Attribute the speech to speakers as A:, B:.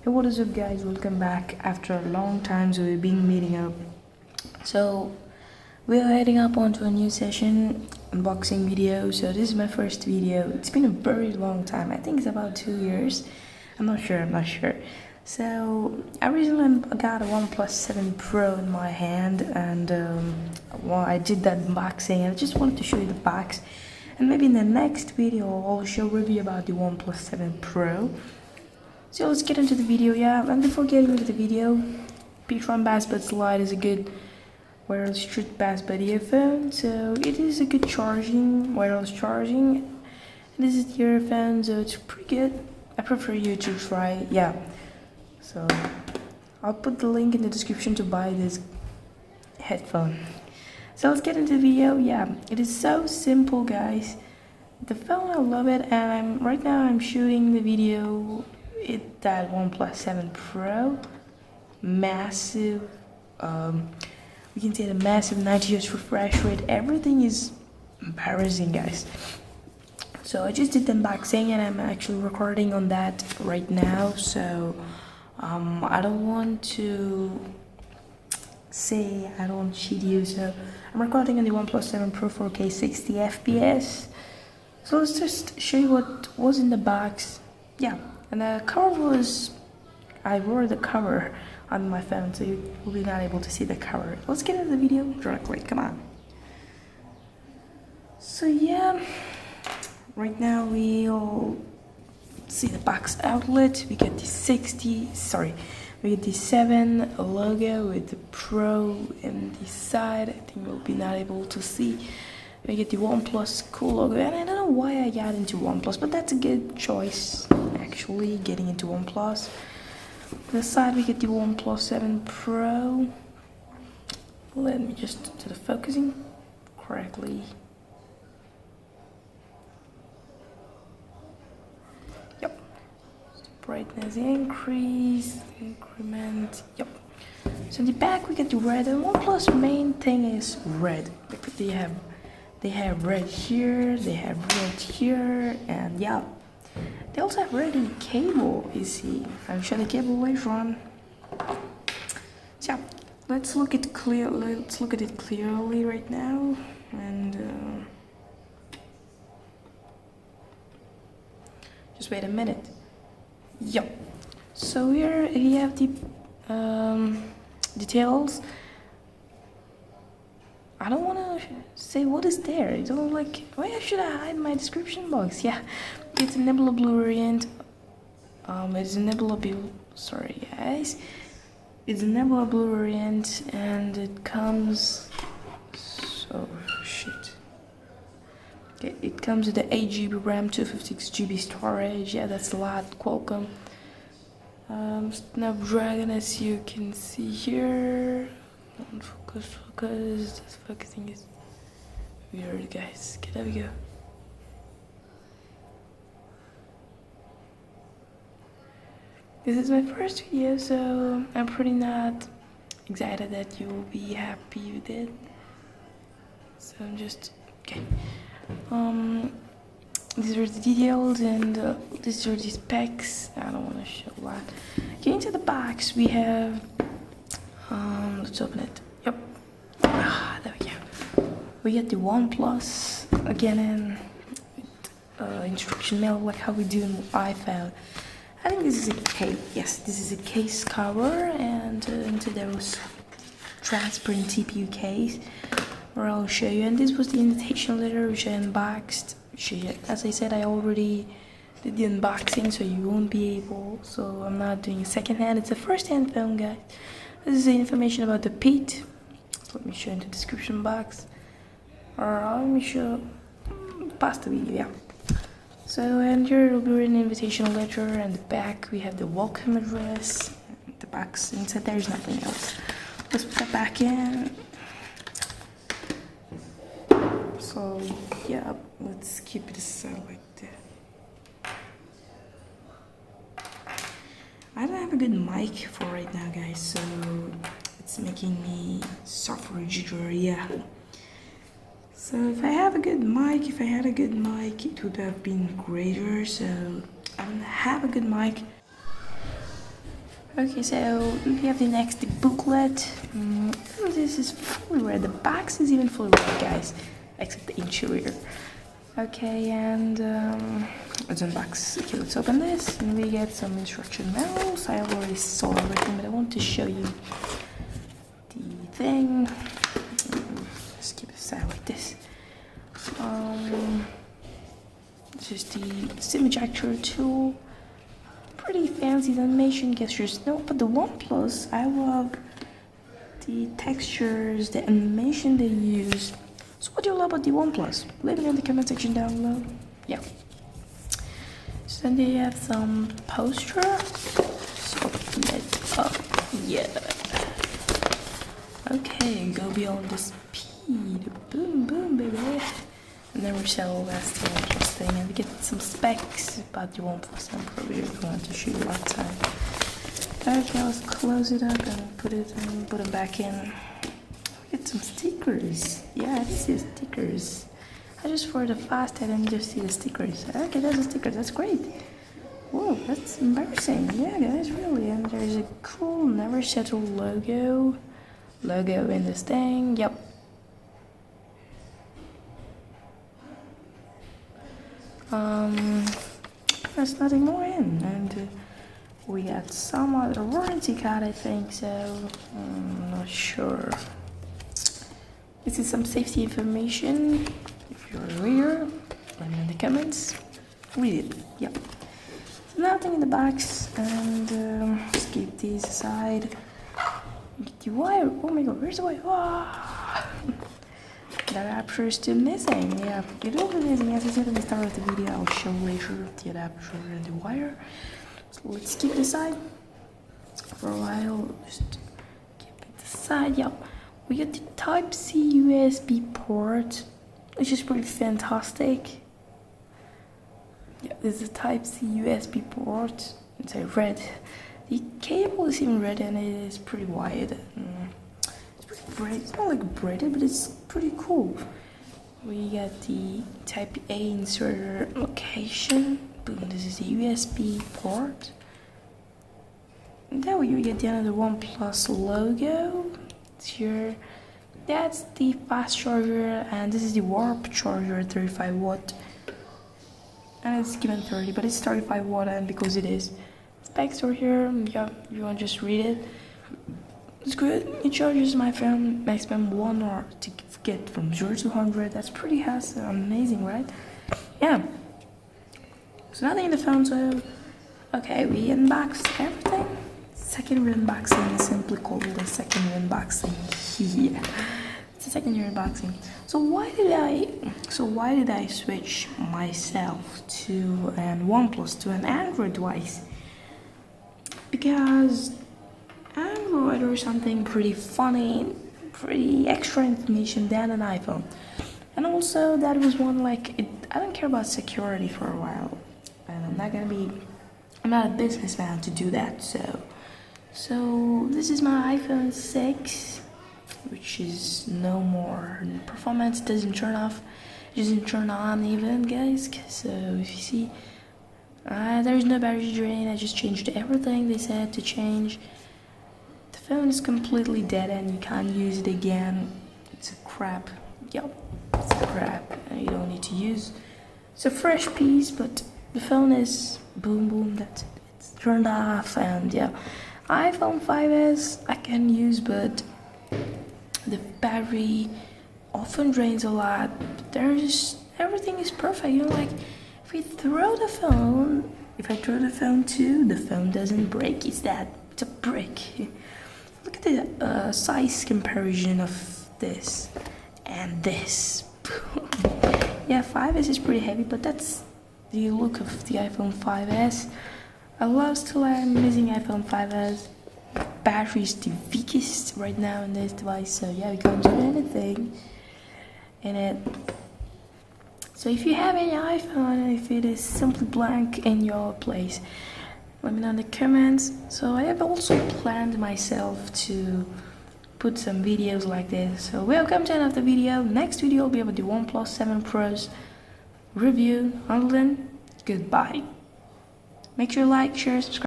A: Hey, what is up, guys? Welcome back after a long time. So we've been meeting up. So we are heading up onto a new session, unboxing video. So this is my first video. It's been a very long time. I think it's about 2 years. I'm not sure. So I recently got a OnePlus 7 Pro in my hand, and I did that unboxing, and I just wanted to show you the box. And maybe in the next video I'll show a review about the OnePlus 7 Pro. So let's get into the video, yeah. And before getting into the video, Petron Bass Buds Lite is a good wireless street bass bud earphone. So it is a good wireless charging. And this is the earphone, so it's pretty good. I prefer you to try it, yeah. So I'll put the link in the description to buy this headphone. So let's get into the video, yeah. It is so simple, guys. The phone, I love it, and right now I'm shooting the video. That OnePlus 7 Pro, massive, we can say the massive 90 Hz refresh rate. Everything is embarrassing, guys. So I just did the unboxing, and I'm actually recording on that right now. So I don't want to cheat you. So I'm recording on the OnePlus 7 Pro 4K 60 FPS. So let's just show you what was in the box. Yeah. And the cover was, I wore the cover on my phone, so you will be not able to see the cover. Let's get into the video directly, come on. So yeah, right now we'll see the box outlet. We get the 7 logo with the Pro in the side. I think we'll be not able to see. We get the OnePlus cool logo, and I don't know why I got into OnePlus, but that's a good choice, actually, getting into OnePlus. On the side, we get the OnePlus 7 Pro. Let me just do the focusing correctly. Yep. Brightness increment. Yep. So in the back, we get the red, and OnePlus main thing is red. They have red here, they have red here, and yeah, they also have red in the cable. You see, I'll show the cable later on. So yeah, let's look at it clearly right now, and just wait a minute. Yep. So here we have the details. I don't want to say what is there. I don't why should I hide my description box? Yeah, it's a Nebula Blue variant. It's a Nebula Blue. Sorry, guys. It's a Nebula Blue variant, and it comes. Oh shit. Okay, it comes with the 8 GB RAM, 256 GB storage. Yeah, that's a lot. Qualcomm. Snapdragon, as you can see here. Don't focus. This focusing is weird, guys. Okay, there we go. This is my first video, so I'm pretty not excited that you will be happy with it. So I'm just okay. These are the details, and these are the specs. I don't want to show a lot. Getting to the box, we have. Let's open it. Yep. There we go. We get the OnePlus again in instruction mail, like how we do in iPhone. I think this is a case. Yes, this is a case cover, and into those transparent TPU case, where I'll show you. And this was the invitation letter which I unboxed. As I said, I already did the unboxing, so you won't be able. So I'm not doing a second hand. It's a first hand phone, guys. This is the information about the PEAT. Let me show in the description box. Or let me show past the video, yeah. So, and here will be an invitation letter, and the back we have the welcome address. The box inside there is nothing else. Let's put that back in. So yeah, let's keep it aside like that. I don't have a good mic for right now, guys, so it's making me suffer jitter, yeah. So if I had a good mic, it would have been greater. So I don't have a good mic. Okay, so we have the next booklet. This is fully red. The box is even fully red, guys, except the interior. Okay, and let's unbox. Okay, let's open this, and we get some instruction manuals. I already saw everything, but I want to show you the thing. Let's keep it aside like this. This is the sim ejector tool. Pretty fancy animation gestures. No, but the OnePlus, I love the textures, the animation they use. So what do you love about the OnePlus? Leave it in the comment section down below. Yeah. So then they have some poster. So yeah. Okay, go beyond the speed. Boom, boom, baby. And then we shall last the interesting, and we get some specs about the OnePlus. I'm probably going to shoot a lot of time. Okay, let's close it up and put them back in. We get some stickers. Yeah, this is stickers. I just for the fast I didn't just see the stickers. Okay, there's the stickers. That's great. Whoa, that's embarrassing. Yeah, guys, really. And there's a cool Never Settle logo in this thing. Yep. There's nothing more in, and we got some other warranty card, I think, so I'm not sure. This is some safety information. If you're a reader, let me know in the comments. Read it. Yep. So nothing in the box, and let's keep these aside. Get the wire. Oh my god, where's the wire? Ah! The adapter is still missing. Yeah, it will be missing. As I said at the start of the video, I'll show later the adapter and the wire. So let's keep it aside for a while. Just keep it aside. Yeah, we got the Type-C USB port, which is pretty fantastic. Yeah, this is a Type-C USB port. It's a red. The cable is even red, and it is pretty wide. It's not like braided, but it's pretty cool. We got the Type A inserter location. Boom, this is the USB port. And then we get the another OnePlus logo. It's here. That's the fast charger, and this is the warp charger, 35 watt. And it's given 30, but it's 35 watt, and because it is. Specs are here. Yeah, you want to just read it. It's good. It charges my phone maximum 1 hour to get from 0 to 100. That's pretty amazing, right? Yeah. There's nothing in the phone, so okay, we unboxed everything. Secondary unboxing is simply called the secondary unboxing. Yeah, it's a secondary unboxing. So why did I switch myself to an OnePlus to an Android device? Because Android or something pretty funny, pretty extra information than an iPhone. And also that was one like I don't care about security for a while, and I'm not a businessman to do that. So this is my iPhone 6, which is no more performance. Doesn't turn off, doesn't turn on even, guys. So if you see, there's no battery drain. I just changed everything they said to change. The phone is completely dead and you can't use it again. It's a crap. Yep, it's a crap. You don't need to use. It's a fresh piece, but the phone is boom. That's it. It's turned off, and yeah, iPhone 5s I can use, but the battery often drains a lot. But everything is perfect. You know, like if I throw the phone too, the phone doesn't break. It's a brick. Look at the size comparison of this and this. Yeah, 5S is pretty heavy, but that's the look of the iPhone 5S. I'm using iPhone 5S. Battery is the weakest right now in this device, so yeah, we can't do anything in it. So if you have any iPhone, if it is simply blank in your place, let me know in the comments. So I have also planned myself to put some videos like this. So welcome to the end of the video. Next video will be about the OnePlus 7 Pro's review. Until then, goodbye. Make sure to like, share, subscribe.